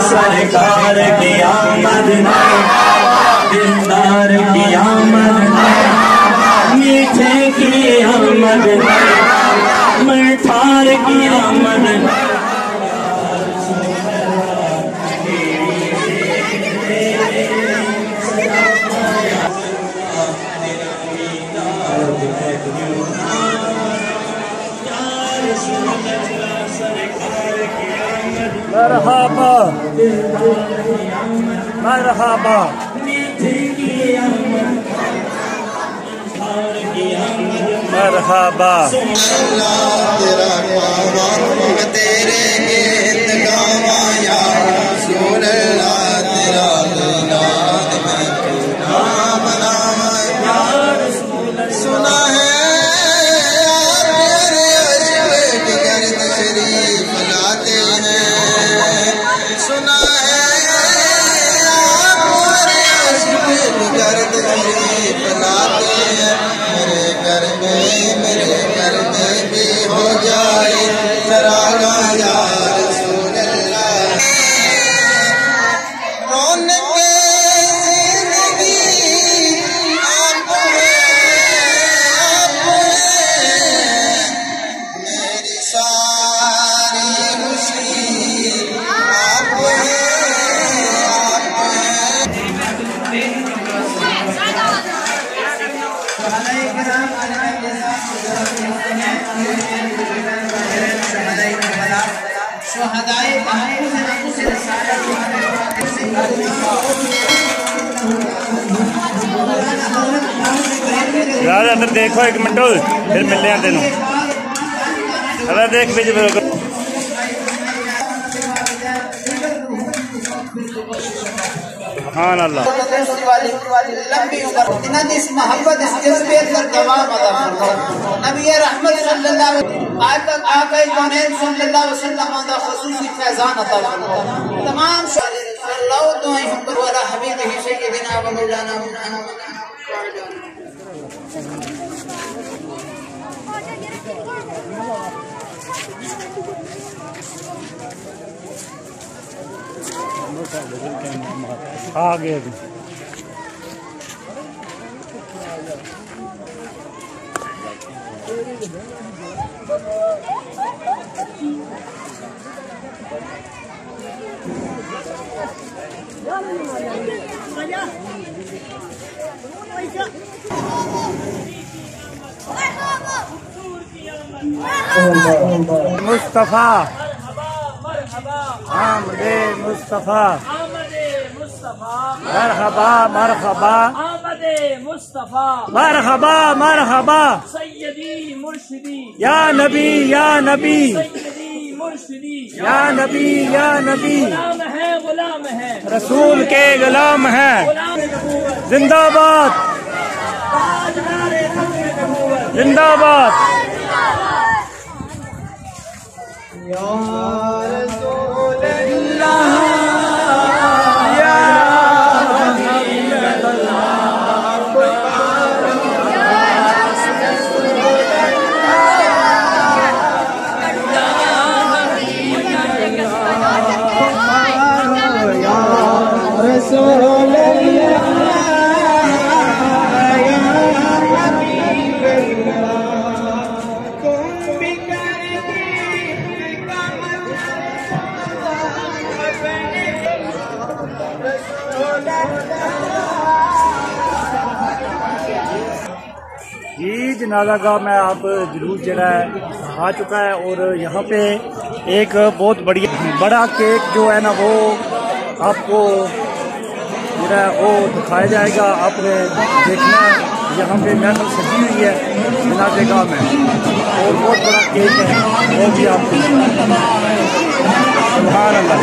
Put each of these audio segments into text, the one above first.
سرکار کی آمد دلدار کی آمد میٹھے کی آمد مٹھار کی آمد مرحبا مرحبا مرحبا تیرے گیت گاواں یا رسول اللہ تیرا نام میں نام نام یا رسول اللہ سنا ہے یار اندر دیکھو ایک منٹ پھر ملے ہیں تینوں اگر دیکھ بھیج سبحان اللہ اس محبت اس جذبے پر دوام عطا فرما نبی رحمت صلی اللہ علیہ وسلم آقا کونین صلی اللہ علیہ وسلم دا خصوصی فیضان عطا فرما تمام اللہ دعائیں ہم پر والا حبیب ہی سیدنا و مولانا محمد آگے مصطفیٰ آمد مصطفیٰ مرحبا مرحبا آمد مصطفیٰ مرحبا مرحبا سیدی مرشدی یا نبی یا نبی سیدی مرشدی یا نبی یا نبی غلام ہے رسول کے غلام ہیں زندہ باد زندہ باد جی جنازہ گاہ میں آپ جلوس جڑا ہے آ چکا ہے اور یہاں پہ ایک بہت بڑا کیک جو ہے نا وہ آپ کو جو ہے وہ دکھایا جائے گا. آپ نے دیکھنا یہاں پہ محفل سجی ہوئی ہے جنازہ گاہ میں اور بہت بڑا کیک ہے وہ بھی آپ کو سبحان اللہ.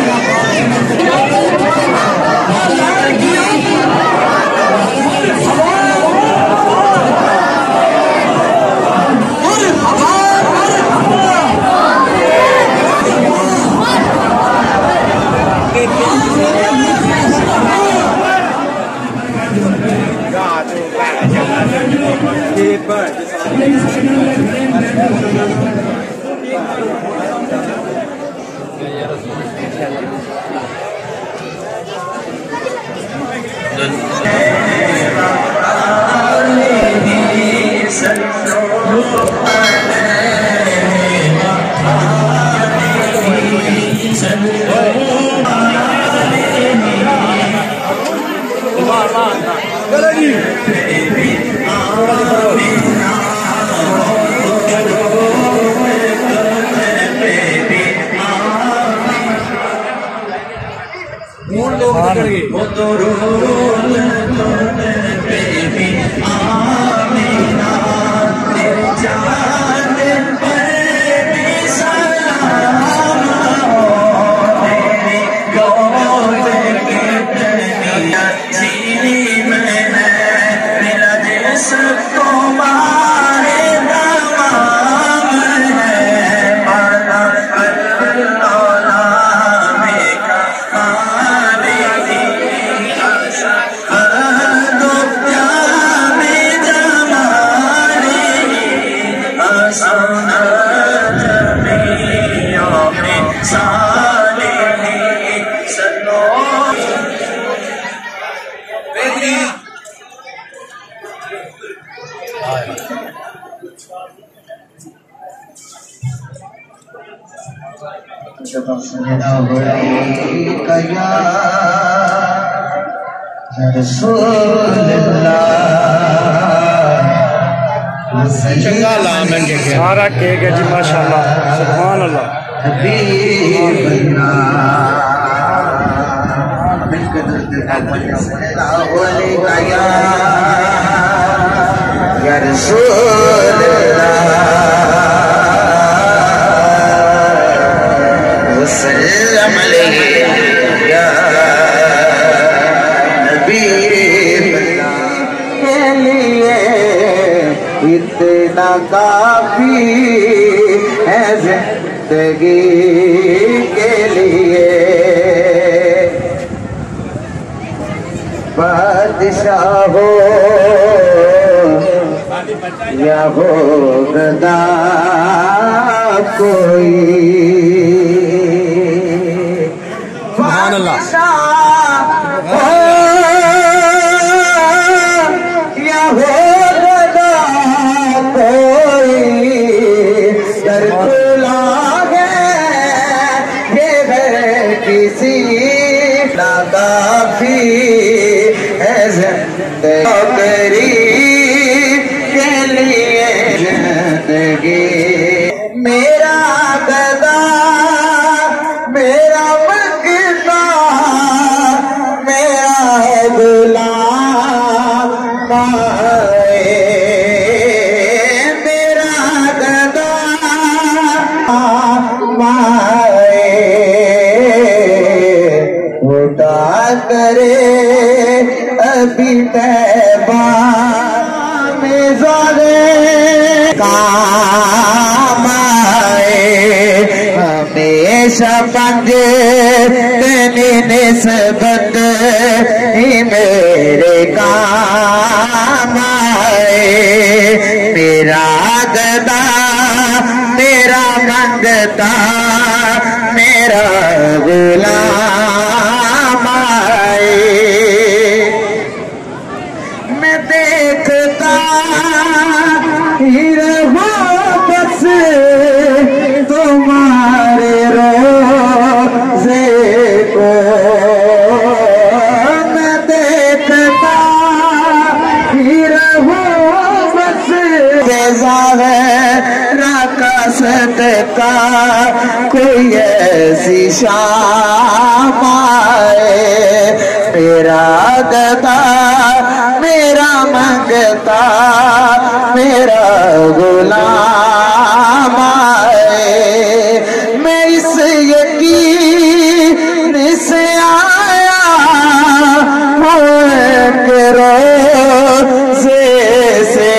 سارا کیک ہے جی ماشاءاللہ سبحان اللہ یا رسول وسلم علیہ یا نبی کے لیے اتنا کافی ہے زندگی کے لیے بادشاہ ہو یا ہو گدا کوئی سبحان اللہ یا ہو گدا کوئی در کھلا ہے یہ ہے کسی کافی ہے زندگی کے لیے زندگی میرا گدا میرا مقتا میرا غلام میرا گدا اٹھا کرے ابھی تیبہ میں زادے کام آئے ہمیشہ پنج تینی نسبت ہی میرے کام آئے میرا گدا میرا منگتا میرا غلام آئے میں دیکھتا ہی رہوں بس تمہارے روزے کو میں دیکھتا ہی رہوں بس کا صدقہ کوئی ایسی شام آئے میرا گدا میرا منگتا میرا غلام آئے میں اس یقین سے آیا کہ روزے سے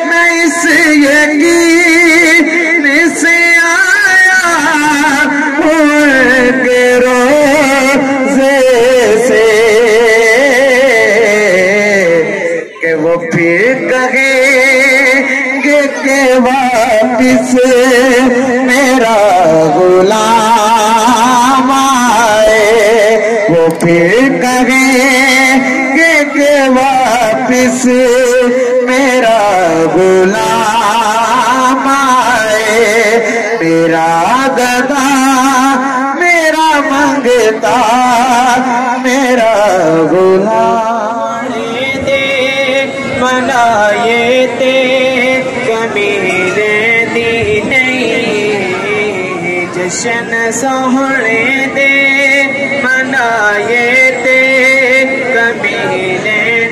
میں اس یقین سے آیا کہ روزے سے کہ وہ پھر کہیں گے کہ واپس میرا غلام آئے، وہ پھر کہیں گے کہ واپس میرا غلام آئے، میرا گدا میرا منگتا میرا غلام دے منائے تے کمیر دی نہیں، جشن سوہنے دے منائے تے کمیر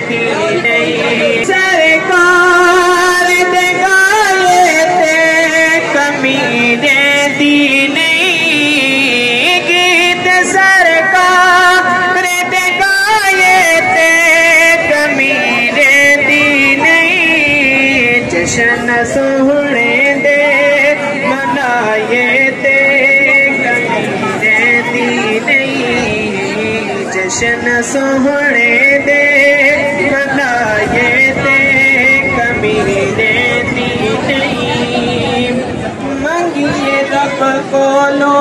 دی نہیں، سرکار دے گائے تے کمیر دی نہیں، گیت سرکار دے گائے تے کمیر دی نہیں، جشن سوہنے دے منائے تے کمیر دی نہیں، جشن سوہنے دے منائے تے کمیر دی نہیں، منگیے رب کولو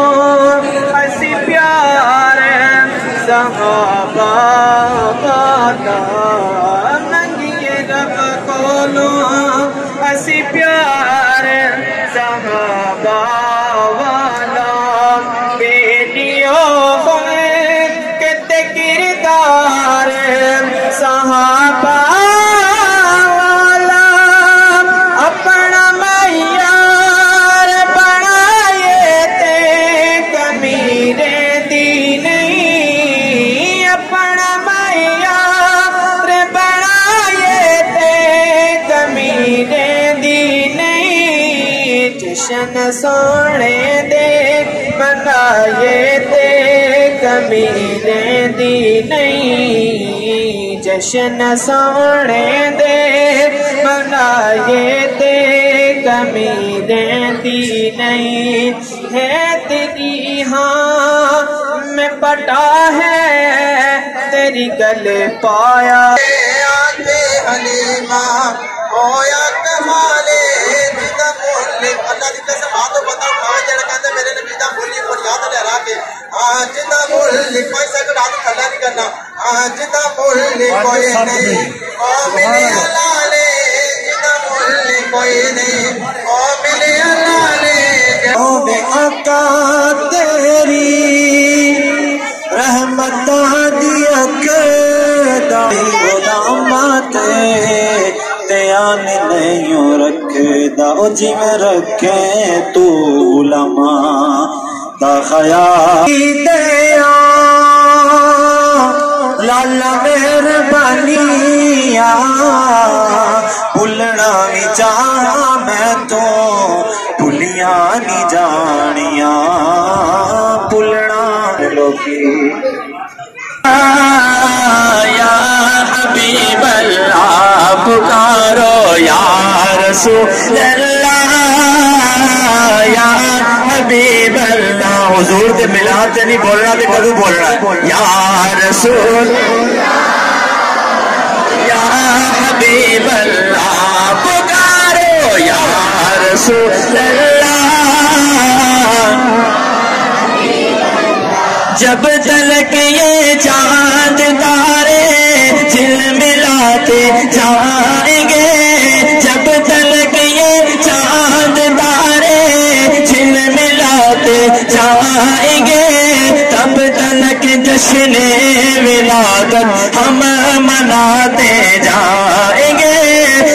اسی پیار صحابہ دا، منگیے رب کولو اسی پیار صحابہ والا، بیٹیوں ہوئے کتے کردار صحابہ والا، اپنا معیار بنائے تے کمیر دی نہیں، اپنا معیار بنائے تے کمیر دی نہیں، جشن سونے دے منائے تے کمیر دی نہیں، جشن سونے دے منائے تے کمیر دی نہیں، ہے تیری ہاں میں پٹا ہے تیری گل پایا، حلیمہ ہویا کمالے جدا مولے، اللہ دی قسم آ تو بتا پاوے جڑا کہندے میرے نبی دا مولے کو یاد لہرا کے، جدا مولے کوئی سکڑ ہاتھ کھلا نہیں کرنا، جدا مولے کوئی نہیں او میرے لالے، جدا مولے کوئی نہیں او میرے لالے، او بے آقا تیری رحمت دی اکدا غلامات تیان نہیں رکھدا، او جی میں رکھے تو علماء دا خیال دیا، لالا مہربانی بھولنا بھی چاہا میں تو بھولیاں نہیں جانیاں، بھولنا لوگی یا حبیب اللہ پکارو یا رسول اللہ، یا حبیب اللہ، حضور دے ملاد تے نہیں بولنا تے کدو بولنا، یا رسول یا حبیب اللہ پکارو یا رسول اللہ، جب تلک یہ چاند تارے جل ملاتے جائیں گے، جب تلک یہ چاند تارے جل ملاتے جائیں گے، تب تلک جشن ولادت ہم مناتے جائیں گے،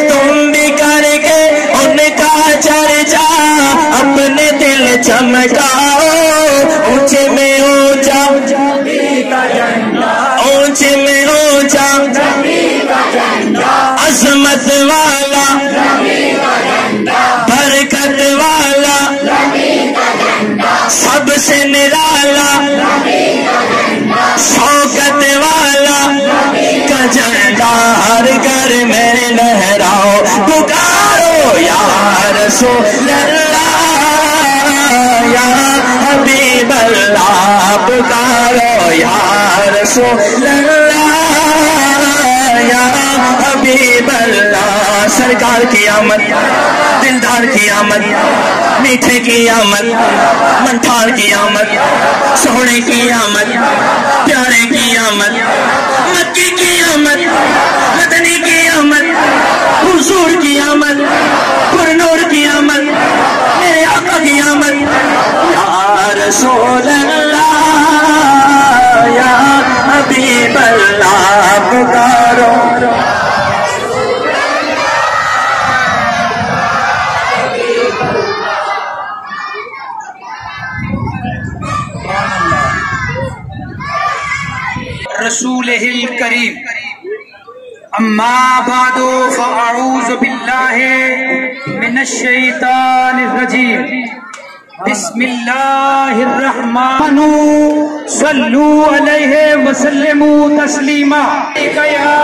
تم بھی کر کے ان کا چرچا اپنے دل چمکاؤ، اونچے میں اونچا اونچے میں اونچا عظمت والا برکت والا سب سے نرالا شوکت والا کا جھنڈا ہر گھر میں لہراؤ، پکارو یا رسول اللہ یا حبیب اللہ، پکارو یا رسول اللہ یا حبیب اللہ، سرکار کی آمد، دلدار کی آمد، میٹھے کی آمد، منٹھار کی آمد، سونے کی آمد، پیارے کی آمد، مکی کی آمد، مدنی کی آمد، حضور کی آمد، پر نور کی آمد، میرے آقا کی آمد، یا رسول اللہ یا حبیب اللہ پکارو. رسولہ الکریم. اما بعد فاعوذ باللہ من الشیطان الرجیم. بسم اللہ الرحمن صلو علیہ وسلموا تسلیما. یا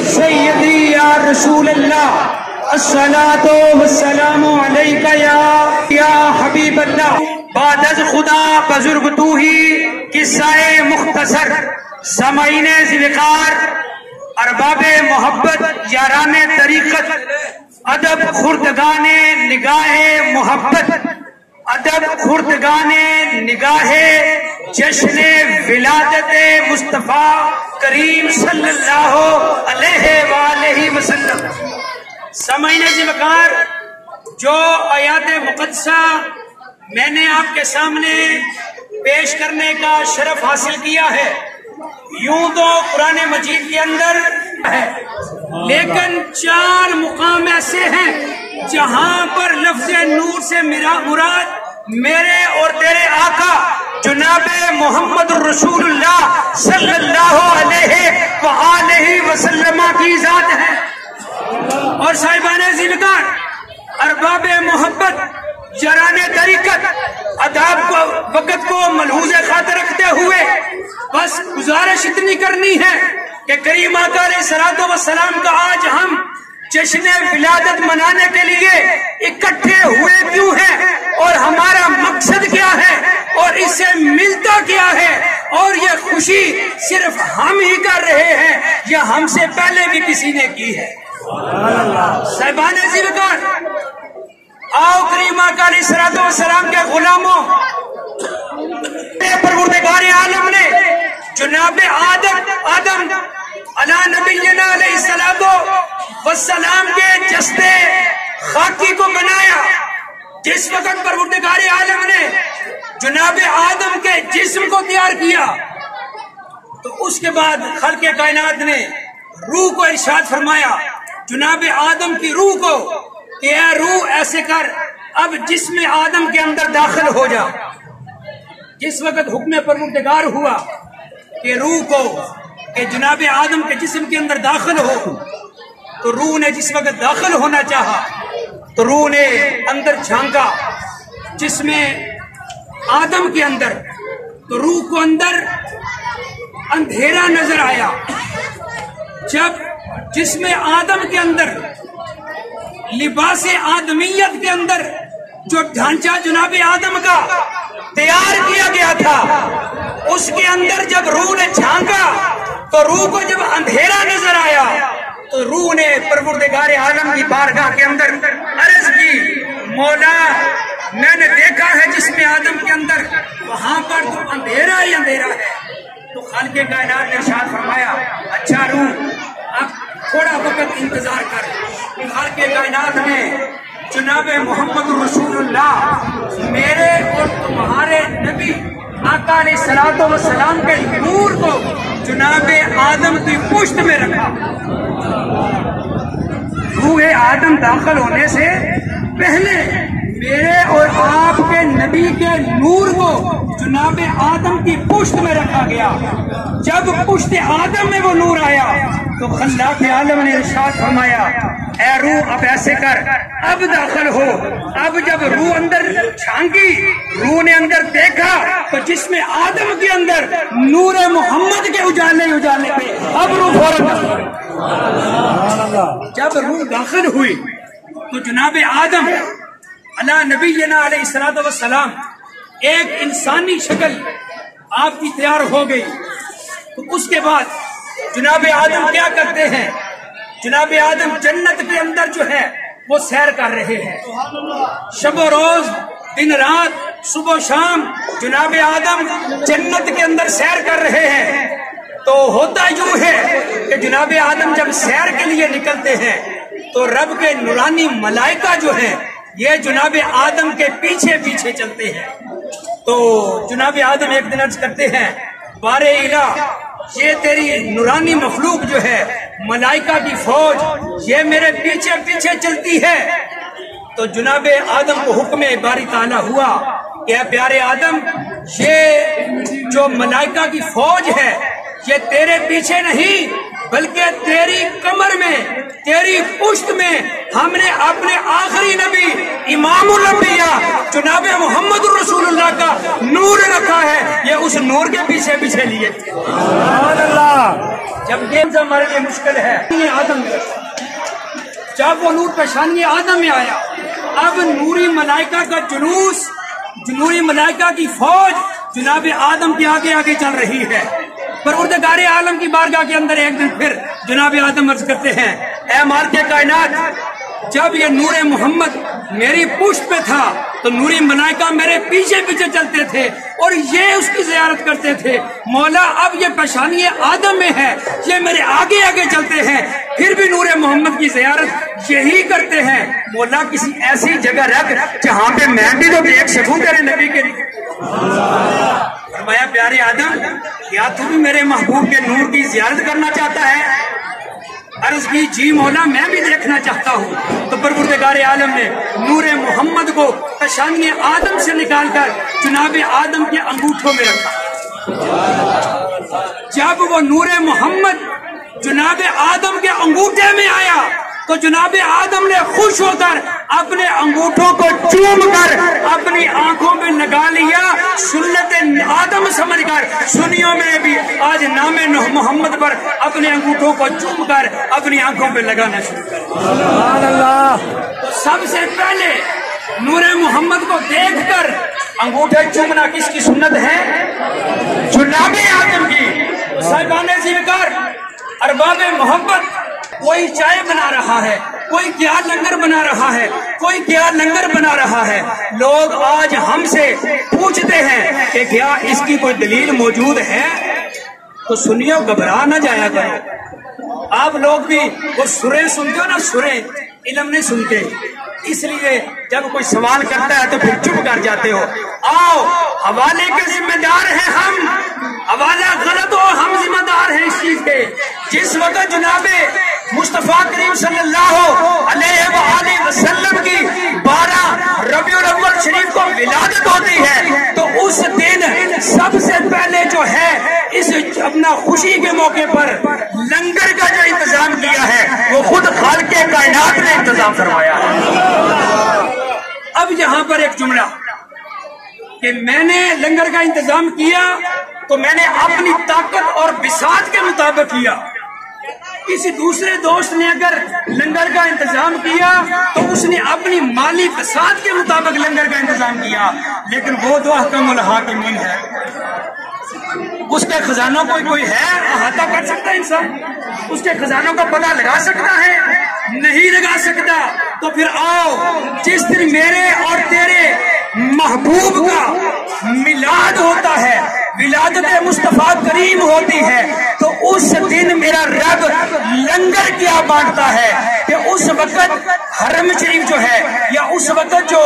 سیدی یا رسول اللہ الصلاة والسلام علیکہ یا حبیب اللہ. بعد از خدا بزرگ تو ہی قصہ مختصر. سامعین ذوقار، ارباب محبت، یاران طریقت، ادب خردگان نگاہ محبت، ادب خردگان نگاہ جشن ولادت مصطفیٰ کریم صلی اللہ علیہ وآلہ وسلم. سامعین ذوقار، جو آیات مقدسہ میں نے آپ کے سامنے پیش کرنے کا شرف حاصل کیا ہے، یوں تو قرآن مجید کے اندر ہے، لیکن 4 مقام ایسے ہیں جہاں پر لفظ نور سے مراد میرے اور تیرے آقا جناب محمد الرسول اللہ صلی اللہ علیہ وآلہ وسلم کی ذات ہے. اور صاحبان ذوقار، ارباب محبت، یاران طریقت، آداب وقت کو ملحوظ خاطر رکھتے ہوئے بس گزارش اتنی کرنی ہے کہ کریم آقا علیہ الصلوۃ والسلام کا آج ہم جشن ولادت منانے کے لیے اکٹھے ہوئے کیوں ہیں، اور ہمارا مقصد کیا ہے، اور اس سے ملتا کیا ہے، اور یہ خوشی صرف ہم ہی کر رہے ہیں یا ہم سے پہلے بھی کسی نے کی ہے. صاحبان ذوقار، آؤ کریم آقا علیہ الصلوۃ والسلام کے غلاموں، پروردگار عالم نے جناب آدم علی نبینا علیہ الصلوۃ والسلام کے جسد خاکی کو بنایا. جس وقت پروردگار عالم نے جناب آدم کے جسم کو تیار کیا تو اس کے بعد خلق کائنات نے روح کو ارشاد فرمایا، جناب آدم کی روح کو کہ اے روح ایسے کر، اب جسم آدم کے اندر داخل ہو جا. جس وقت حکم پروردگار ہوا کہ روح کو کہ جناب آدم کے جسم کے اندر داخل ہو، تو روح نے جس وقت داخل ہونا چاہا تو روح نے اندر جھانکا جسم آدم کے اندر، تو روح کو اندر اندھیرا نظر آیا. جب جسم آدم کے اندر لباس آدمیت کے اندر جو ڈھانچہ جناب آدم کا تیار کیا گیا تھا، اس کے اندر جب روح نے جھانکا تو روح کو جب اندھیرا نظر آیا تو روح نے پروردگار عالم کی بارگاہ کے اندر عرض کی، مولا میں نے دیکھا ہے جسم آدم کے اندر وہاں پر تو اندھیرا ہی اندھیرا ہے. تو خالق کائنات نے ارشاد فرمایا، اچھا روح اب تھوڑا وقت انتظار کر. خالق کائنات نے جناب محمد رسول اللہ میرے اور تمہارے نبی آقا علیہ الصلوۃ والسلام کے نور کو جناب آدم کی پشت میں رکھا. روح آدم داخل ہونے سے پہلے میرے اور آپ کے نبی کے نور کو جناب آدم کی پشت میں رکھا گیا. جب پشت آدم میں وہ نور آیا تو خلاق عالم نے ارشاد فرمایا، اے روح اب ایسے کر، اب داخل ہو. اب جب روح اندر جھانکی، روح نے اندر دیکھا تو جس میں آدم کے اندر نور محمد کے اجالے پہ اب روح فوراً جب روح داخل ہوئی تو جناب آدم علی نبینا علیہ الصلوۃ والسلام ایک انسانی شکل آپ کی تیار ہو گئی. تو اس کے بعد جناب آدم کیا کرتے ہیں، جناب آدم جنت کے اندر جو ہے وہ سیر کر رہے ہیں، شب و روز، دن رات، صبح و شام جناب آدم جنت کے اندر سیر کر رہے ہیں۔ تو ہوتا یوں ہے کہ جناب آدم جب سیر کے لیے نکلتے ہیں تو رب کے نورانی ملائکہ جو ہیں یہ جناب آدم کے پیچھے پیچھے چلتے ہیں۔ تو جناب آدم ایک دن عرض کرتے ہیں، بارے الہ، یہ تیری نورانی مخلوق جو ہے ملائکہ کی فوج یہ میرے پیچھے پیچھے چلتی ہے۔ تو جناب آدم کو حکم باری تعالیٰ ہوا کہ اے پیارے آدم، یہ جو ملائکہ کی فوج ہے یہ تیرے پیچھے نہیں بلکہ تیری کمر میں، تیری پشت میں ہم نے اپنے آخری نبی امام الانبیاء جناب محمد رسول اللہ کا نور رکھا ہے، یہ اس نور کے پیچھے پیچھے لیے۔ سبحان اللہ۔ جب یہ ہمارے لیے مشکل ہے، آدم جب وہ نور پیشانی آدم میں آیا، اب نوری ملائکہ کا جلوس، نوری ملائکہ کی فوج جناب آدم کے آگے آگے چل رہی ہے۔ پروردگار عالم کی بارگاہ کے اندر ایک دن پھر جناب آدم عرض کرتے ہیں، اے مالک کائنات، جب یہ نور محمد میری پشت پہ تھا تو نوری ملائکہ میرے پیچھے پیچھے چلتے تھے اور یہ اس کی زیارت کرتے تھے، مولا اب یہ پیشانی آدم میں ہے، یہ میرے آگے آگے چلتے ہیں، پھر بھی نور محمد کی زیارت یہی کرتے ہیں، مولا کسی ایسی جگہ رکھ جہاں پہ میں بھی تو دیکھ سکوں تیرے نبی کے۔ فرمایا پیارے آدم، کیا تو بھی میرے محبوب کے نور کی زیارت کرنا چاہتا ہے؟ عرض کی جی مولا میں بھی دیکھنا چاہتا ہوں۔ تو پروردگار عالم نے نور محمد کو پیشانی آدم سے نکال کر جناب آدم کے انگوٹھوں میں رکھا۔ جب وہ نور محمد جناب آدم کے انگوٹھے میں آیا تو جناب آدم نے خوش ہو کر اپنے انگوٹھوں کو چوم کر اپنی آنکھوں میں لگا لیا، سنت آدم سمجھ کر سنیوں میں بھی آج نام محمد پر اپنے انگوٹھوں کو چوم کر اپنی آنکھوں پہ لگانا شروع کر دیا۔ سبحان اللہ۔ تو سب سے پہلے نور محمد کو دیکھ کر انگوٹھے چومنا کس کی سنت ہے؟ جناب آدم کی۔ صاحبان ذکر، ارباب محبت، کوئی چائے بنا رہا ہے، کوئی کیا لنگر بنا رہا ہے، کوئی کیا لنگر بنا رہا ہے، لوگ آج ہم سے پوچھتے ہیں کہ کیا اس کی کوئی دلیل موجود ہے؟ تو سنیو، گھبرا نہ جایا کرو۔ آپ لوگ بھی وہ سریں سنتے ہو نا، سریں علم نہیں سنتے، اس لیے جب کوئی سوال کرتا ہے تو پھر چپ کر جاتے ہو۔ آؤ، حوالے کے ذمہ دار ہیں ہم، حوالہ غلط ہو ہم ذمہ دار ہیں اس چیز کے۔ جس وقت جناب مصطفیٰ کریم صلی اللہ علیہ وآلہ وسلم کی 12 ربیع الاول شریف کو ولادت ہوتی ہے تو اس دن سب سے پہلے جو ہے اس اپنا خوشی کے موقع پر لنگر کا جو انتظام کیا ہے وہ خود خالق کائنات نے انتظام فرمایا ہے۔ اب یہاں پر ایک جملہ کہ میں نے لنگر کا انتظام کیا تو میں نے اپنی طاقت اور بساط کے مطابق کیا، کسی دوسرے دوست نے اگر لنگر کا انتظام کیا تو اس نے اپنی مالی بساط کے مطابق لنگر کا انتظام کیا، لیکن وہ تو احکم الحاکمین ہے، اس کے خزانوں کو کوئی ہے احاطہ کر سکتا ہے انسان؟ اس کے خزانوں کا پتہ لگا سکتا ہے؟ نہیں لگا سکتا۔ تو پھر آؤ، جس دن میرے اور تیرے محبوب کا میلاد ہوتا ہے، ولادت مصطفیٰ کریم ہوتی ہے، تو اس دن میرا رب لنگر کیا بانٹتا ہے کہ اس وقت حرم شریف جو ہے یا اس وقت جو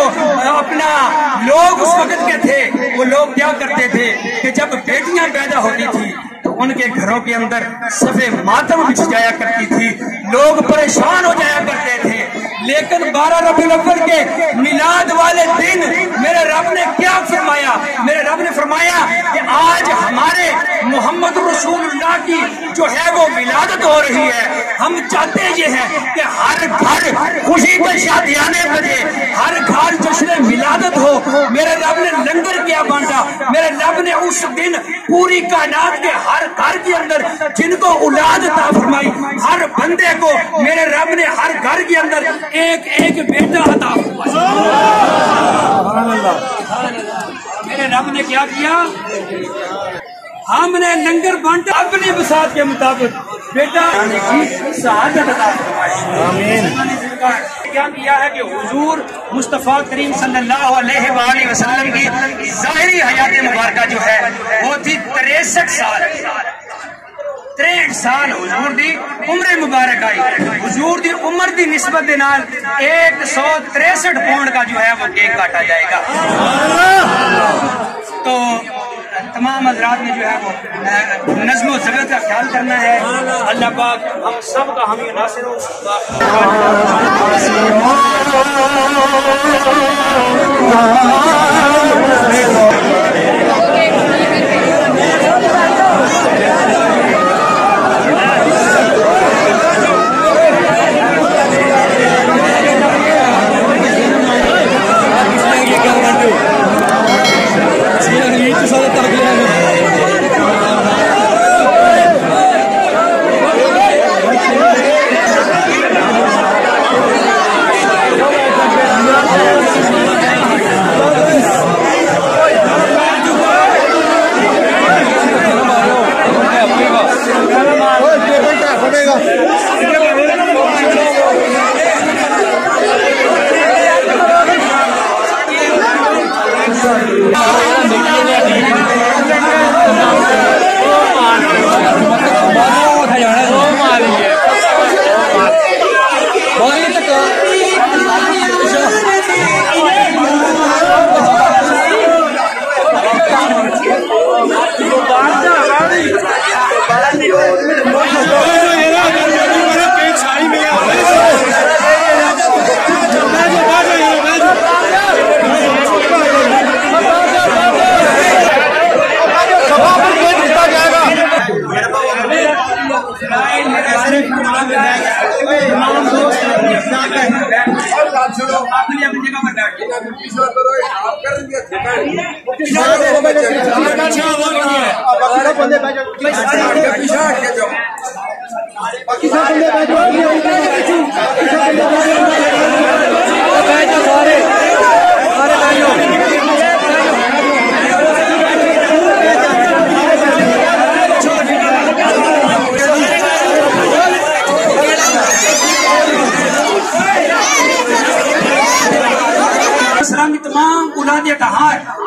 اپنا لوگ اس وقت کے تھے وہ لوگ کیا کرتے تھے کہ جب بیٹیاں پیدا ہوتی تھی تو ان کے گھروں کے اندر صفے ماتم بچھ جایا کرتی تھی، لوگ پریشان ہو جایا کرتے تھے، لیکن 12 ربیع الاول کے میلاد والے دن میرے رب نے کیا فرمایا؟ میرے رب نے فرمایا کہ آج ہمارے محمد رسول اللہ کی جو ہے وہ ولادت ہو رہی ہے، ہم چاہتے یہ ہیں کہ ہر گھر خوشی کے شادیانے بجے، ہر گھر جشن ولادت ہو۔ میرے رب نے لنگر کیا بانٹا، میرے رب نے اس دن پوری کائنات کے ہر گھر کے اندر جن کو اولاد عطا فرمائی، ہر بندے کو میرے رب نے ہر گھر کے اندر ایک ایک بیٹا عطا فرمایا۔ میرے رب نے کیا کیا؟ ہم نے لنگر بانٹا اپنی بساط کے مطابق، بیٹا شہادت عطا فرمائے. آمین. کیا کیا ہے کہ حضور مصطفیٰ کریم صلی اللہ علیہ وآلہ وسلم کی ظاہری حیات مبارکہ جو ہے وہ تھی 63 سال. 63 سال حضور دی عمر مبارک آئی. حضور دی عمر دی نسبت دے نال 163 پاؤنڈ کا جو ہے وہ کیک کاٹا جائے گا. تو تمام حضرات نے جو ہے وہ نظم و ضبط کا خیال کرنا ہے. اللہ پاک ہم سب کا حامی و ناصر ہو.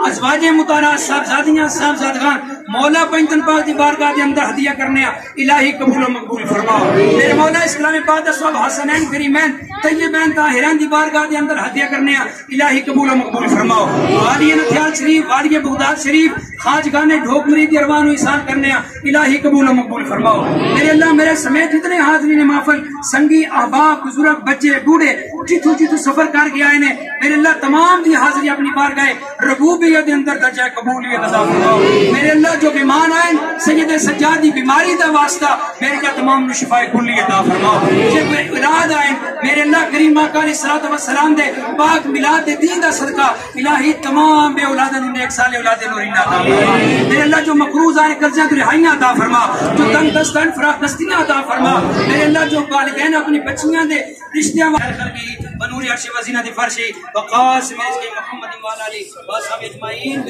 ازواج مطہرات صاحبزادیاں صاحبزادگان مولا پنجتن پاک دی بارگاہ دے اندر ہدیہ کرنے الہی قبول و مقبول فرماؤ. میرے مولا اسلام پاک اسباب حسنین کریمین طیبین طاہرین دی بارگاہ دے اندر ہدیہ کرنے الہی قبول و مقبول فرماؤ. وادی نتھیال شریف وادی بغداد شریف خواجگان ڈھوک مرید اروان و احسان کرنے الہی قبول و مقبول فرماؤ. میرے اللہ میرے سمیت جتنے حاضرین محفل سنگی احباب بزرگ بچے بوڑھے جتو جتو سفر کر کے آئے نے میرے اللہ تمام دی حاضری اپنی بارگاہ ربوبیت اندر درجہ قبولیت عطا فرماؤ. میرے اللہ جو بیمار آئے سید سجاد دی بیماری دا واسطہ میرے اللہ تمام نو شفا کلی عطا فرماؤ. جب اولاد آئے میرے اللہ کریم آقا علیہ الصلوۃ والسلام دے پاک میلاد دے دین دا صدقہ الہی تمام بے اولاداں نو نیک سال اولاد نورین عطا فرما. میرے اللہ جو مقروض آئے قرضیاں تو رہائیاں عطا فرما. جو تنگ دستان فراخ دستیاں عطا فرما. میرے اللہ جو والدین اپنی بچیاں دے رشتیاں خلقی بنور عرش وزینہ دی فرشی وقاسم رزق محمد و علی واصحاب اجمعین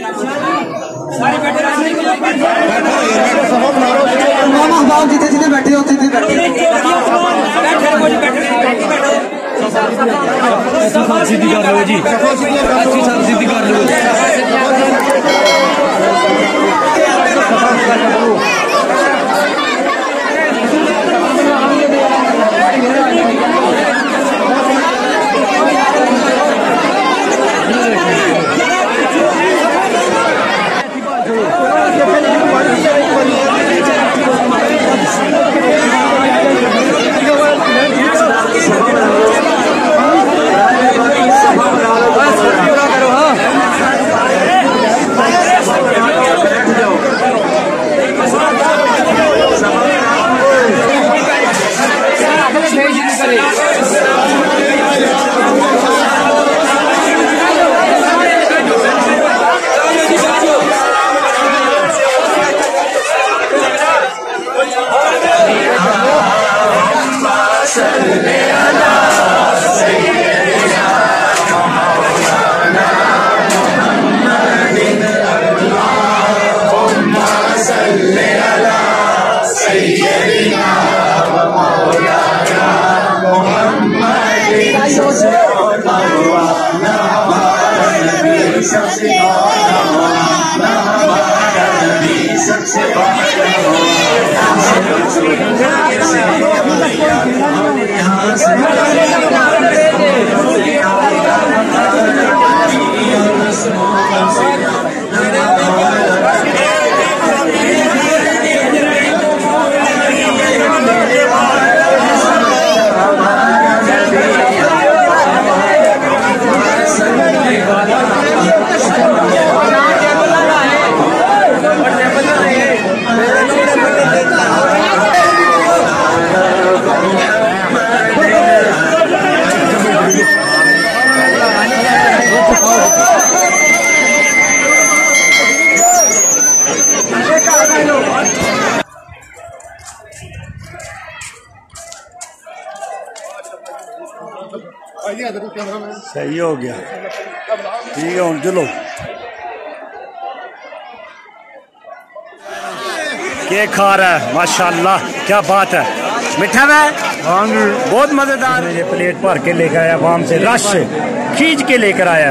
سارے بیٹھے رہنے ماما باپ جتنے جتنے بیٹھے ہوتے تھے سیدھی کر لو جی سیدھی کر لو. کر صحیح ہو گیا ٹھیک ہے ہوں چلو کیک کھا رہا ہے ماشاءاللہ کیا بات ہے میٹھا ہے بہت مزیدار یہ پلیٹ بھر کے لے کے آیا وہاں سے رش سے کھینچ کے لے کر آیا